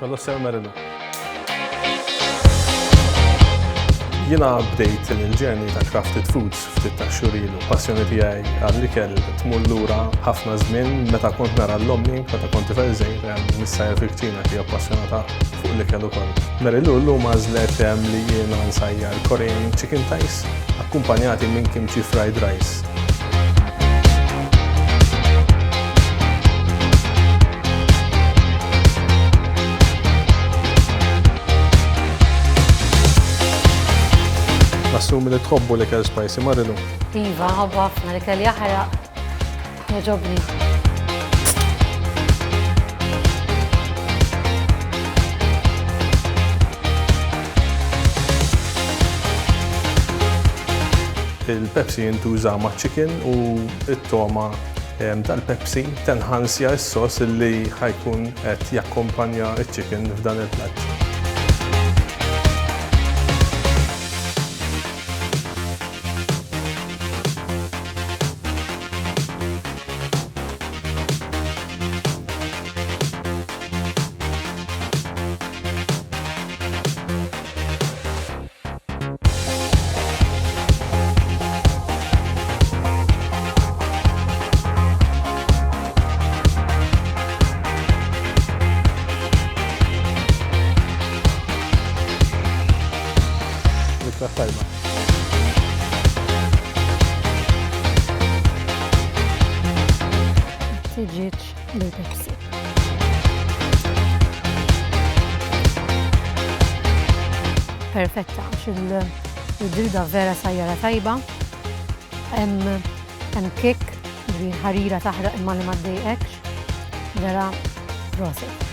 Kollu sew Marilu. Jiena bdejt il-ġerni ta' Crafted Foods ftit ta' xhur ilu. Passjoni tiegħi għall-ikel tmur lura ħafna żmien meta kont nara l-ommi, meta kont tifel żgħir missajja fil-kċina hija appassjonata fuq l-ikel ukoll. Marilu llum għażlet li jiena nsajjar Korean chicken thighs akkumpanjati minn kimchi fried rice. Nassumi li tħobbu l-ikel spicy, Marilu. Iva, ħobbu ħafna l-ikel jaħraq. Jogħġobni. Il-Pepsi jintuża ma' chicken u it-toma tal-Pepsi tenħansja s-sos li ħajkun qed jakkompanja ċ-chicken f'dan il-platt. Tajba. Tiġiġ bil-Pepsi. Perfetta, għax il-ġilda vera sajjara tajba. Hemm kik, ħarira taħraq imma li ma ddejqekx. Vera proset.